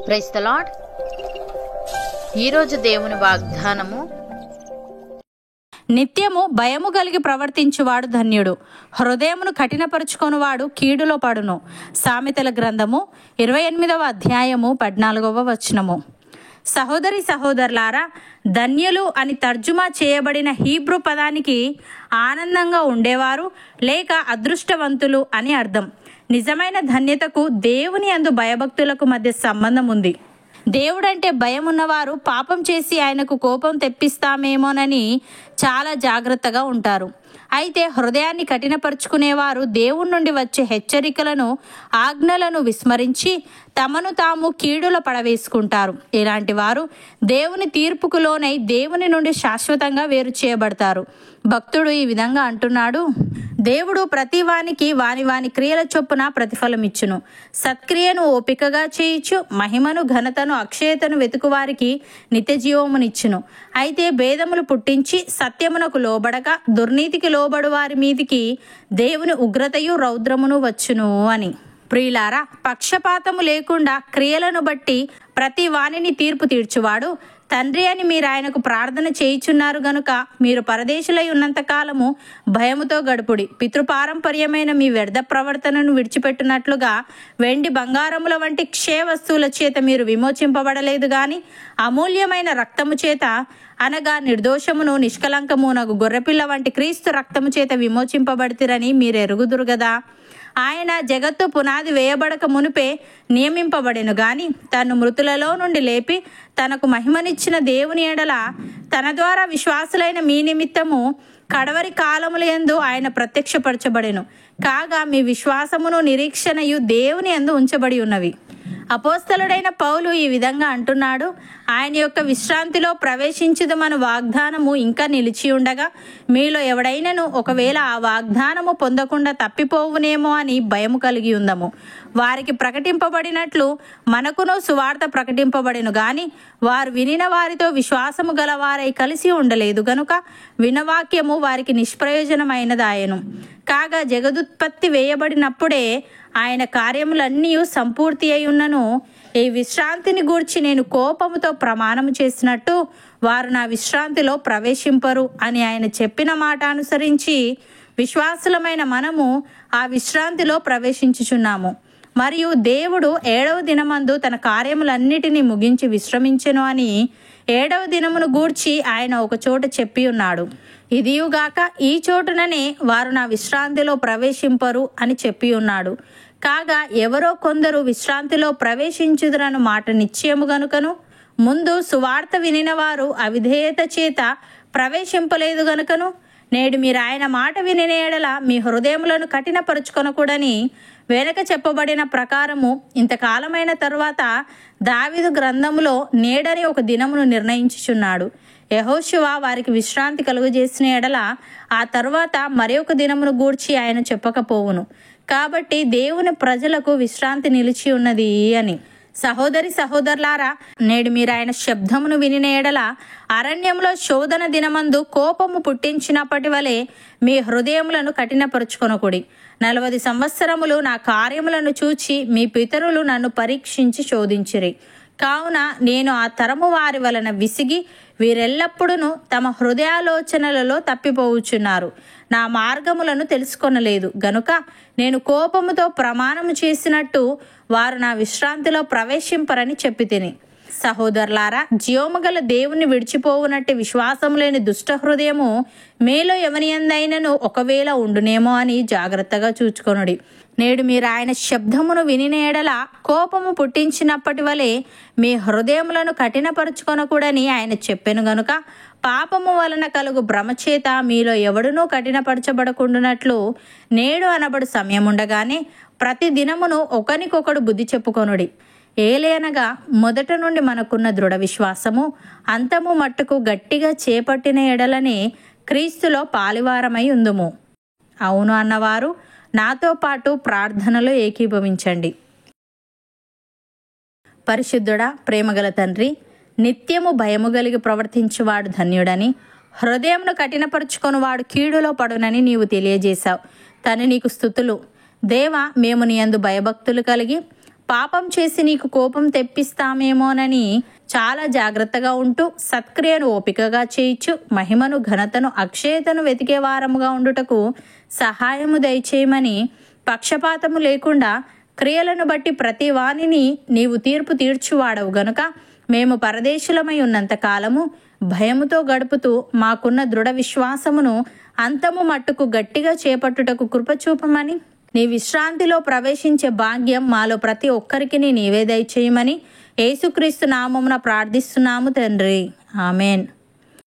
Praise the lord. ఈరోజు దేవుని వాగ్దానము, నిత్యము భయము కలిగి ప్రవర్తించువాడు ధన్యుడు, హృదయమును కఠినపరుచుకొనువాడు కీడులో పడును. సామెతల గ్రంథము 28వ అధ్యాయము 14వ వచనము. సహోదరి సహోదరులారా, ధన్యులు అని తర్జుమా చేయబడిన హీబ్రూ పదానికి ఆనందంగా ఉండేవారు లేక అదృష్టవంతులు అని అర్థం. నిజమైన ధన్యతకు దేవుని యందు భయభక్తులకు మధ్య సంబంధం ఉంది. దేవుడంటే భయం ఉన్నవారు పాపం చేసి ఆయనకు కోపం తెప్పిస్తామేమోనని చాలా జాగ్రత్తగా ఉంటారు. అయితే హృదయాన్ని కఠినపరుచుకునేవారు దేవుని నుండి వచ్చే హెచ్చరికలను, ఆజ్ఞలను విస్మరించి తమను తాము కీడులో పడవేసుకుంటారు. ఇలాంటి వారు దేవుని తీర్పుకు లోనై దేవుని నుండి శాశ్వతంగా వేరు చేయబడతారు. భక్తుడు ఈ విధంగా అంటున్నాడు: దేవుడు ప్రతి వానికి వాని వాని క్రియల చొప్పున ప్రతిఫలం ఇచ్చును. సత్క్రియను ఓపికగా చేయిచు, మహిమను, ఘనతను, అక్షయతను వెతుకువారికి నిత్య జీవమునిచ్చును. అయితే భేదములు పుట్టించి సత్యమునకు లోబడక దుర్నీతికి లోబడు వారి మీదికి దేవుని ఉగ్రతయు రౌద్రమును వచ్చును అని. ప్రియులారా, పక్షపాతము లేకుండా క్రియలను బట్టి ప్రతి వానిని తీర్పు తీర్చువాడు తండ్రి అని మీరు ఆయనకు ప్రార్థన చేయుచున్నారు గనుక మీరు పరదేశులై ఉన్నంత కాలము భయముతో గడుపుడి. పితృపారంపర్యమైన మీ వ్యర్థ ప్రవర్తనను విడిచిపెట్టినట్లుగా వెండి బంగారముల వంటి క్షయ వస్తువుల చేత మీరు విమోచింపబడలేదు గాని అమూల్యమైన రక్తము చేత, అనగా నిర్దోషమును నిష్కలంకమునగు గొర్రెపిల్ల వంటి క్రీస్తు రక్తము చేత విమోచింపబడితిరని మీరు ఎరుగుదురు గదా. ఆయన జగత్తు పునాది వేయబడక మునిపే నియమింపబడెను గాని తను మృతులలో నుండి లేపి తనకు మహిమనిచ్చిన దేవుని ఎడల తన ద్వారా విశ్వాసులైన మీ నిమిత్తము కడవరి కాలముల యందు ఆయన ప్రత్యక్షపరచబడెను. కాగా మీ విశ్వాసమును నిరీక్షణయు దేవుని యందు ఉంచబడి ఉన్నవి. అపోస్తలుడైన పౌలు ఈ విధంగా అంటున్నాడు: ఆయన యొక్క విశ్రాంతిలో ప్రవేశించుదమను వాగ్దానము ఇంకా నిలిచి ఉండగా మీలో ఎవడైనను ఒకవేళ ఆ వాగ్దానము పొందకుండా తప్పిపోవునేమో అని భయము కలిగి ఉందము. వారికి ప్రకటింపబడినట్లు మనకును సువార్త ప్రకటింపబడెను గాని వారు వినిన వారితో విశ్వాసము గలవారై కలిసి ఉండలేదు గనుక వినవాక్యము వారికి నిష్ప్రయోజనమైనదాయను. కాగా జగదుత్పత్తి వేయబడినప్పుడే ఆయన కార్యములన్నీ సంపూర్తి అయి ఉన్నను. ఈ విశ్రాంతిని గూర్చి నేను కోపముతో ప్రమాణము చేసినట్టు వారు నా విశ్రాంతిలో ప్రవేశింపరు అని ఆయన చెప్పిన మాట అనుసరించి విశ్వాసులమైన మనము ఆ విశ్రాంతిలో ప్రవేశించుచున్నాము. మరియు దేవుడు 7వ దినమందు తన కార్యములన్నిటినీ ముగించి విశ్రమించెను అని 7వ దినమును గూర్చి ఆయన ఒక చోట చెప్పి ఉన్నాడు. ఇదియుగాక ఈ చోటుననే వారు నా విశ్రాంతిలో ప్రవేశింపరు అని చెప్పి ఉన్నాడు. కాగా ఎవరో కొందరు విశ్రాంతిలో ప్రవేశించుదురను మాట నిశ్చయము గనుకను ముందు సువార్త వినిన వారు అవిధేయత చేత ప్రవేశింపలేదు గనుకను నేడు మీరు ఆయన మాట వినిన ఎడల మీ హృదయములను కఠినపరుచుకొనకూడని వెనక చెప్పబడిన ప్రకారము ఇంతకాలమైన తరువాత దావీదు గ్రంథములో నేడని ఒక దినమును నిర్ణయించుచున్నాడు. యెహోషువ వారికి విశ్రాంతి కలుగజేసిన ఎడల ఆ తరువాత మరి ఒక దినమును గూర్చి ఆయన చెప్పకపోవును. కాబట్టి దేవుని ప్రజలకు విశ్రాంతి నిలిచి ఉన్నది అని. సహోదరి సహోదరులారా, నేడు మీరు ఆయన శబ్దమును వినిన ఎడల అరణ్యంలో శోధన దినమందు కోపము పుట్టించినప్పటి వలె మీ హృదయములను కఠినపరుచుకొనకుడి. 40 సంవత్సరములు నా కార్యములను చూచి మీ పితరులు నన్ను పరీక్షించి శోధించిరి. కావున నేను ఆ తరము వారి వలన విసిగి వీరెల్లప్పుడూ తమ హృదయాలోచనలలో తప్పిపోవుచున్నారు, నా మార్గములను తెలుసుకొనలేదు గనుక నేను కోపముతో ప్రమాణము చేసినట్టు వారు నా విశ్రాంతిలో ప్రవేశింపరని చెప్పి తిని. సహోదరులారా, జీవముగల దేవుని విడిచిపోవునట్టి విశ్వాసము లేని దుష్ట హృదయము మీలో ఎవని యందైనను ఒకవేళ ఉండునేమో అని జాగ్రత్తగా చూచుకొనుడి. నేడు మీరు ఆయన శబ్దమును వినిన ఎడల కోపము పుట్టించినప్పటి వలె మీ హృదయములను కఠినపరుచుకొనకూడని ఆయన చెప్పెను గనుక పాపము వలన కలుగు భ్రమచేత మీలో ఎవడునూ కఠినపరచబడకుండానట్లు నేడు అనబడు సమయముండగానే ప్రతి దినమును ఒకనికొకడు బుద్ధి చెప్పుకొనుడి. ఏలేనగా మొదట నుండి మనకున్న దృఢ విశ్వాసము అంతము మట్టుకు గట్టిగా చేపట్టిన ఎడలనే క్రీస్తులో పాలివారమై ఉందుము. అవును అన్నవారు నాతో పాటు ప్రార్థనలో ఏకీభవించండి. పరిశుద్ధుడా, ప్రేమగల తండ్రి, నిత్యము భయము కలిగి ప్రవర్తించువాడు ధన్యుడని, హృదయమును కఠినపరుచుకొనువాడు కీడులో పడునని నీవు తెలియజేశావు. తను నీకు స్తుతులు. దేవా, మేము నీ యందు భయభక్తులు కలిగి పాపం చేసి నీకు కోపం తెప్పిస్తామేమోనని చాలా జాగ్రత్తగా ఉంటూ సత్క్రియను ఓపికగా చేయించు మహిమను ఘనతను అక్షయతను వెతికే వారముగా ఉండుటకు సహాయము దయచేయమని పక్షపాతము లేకుండా క్రియలను బట్టి ప్రతి వానిని నీవు తీర్పు తీర్చువాడవు గనుక మేము పరదేశులమై ఉన్నంత కాలము భయముతో గడుపుతూ మాకున్న దృఢ విశ్వాసమును అంతము మట్టుకు గట్టిగా చేపట్టుటకు కృపచూపమని నీ విశ్రాంతిలో ప్రవేశించే భాగ్యం మాలో ప్రతి ఒక్కరికి నీవే దయచేయమని యేసుక్రీస్తు నామమున ప్రార్థిస్తున్నాము తండ్రి. ఆమెన్.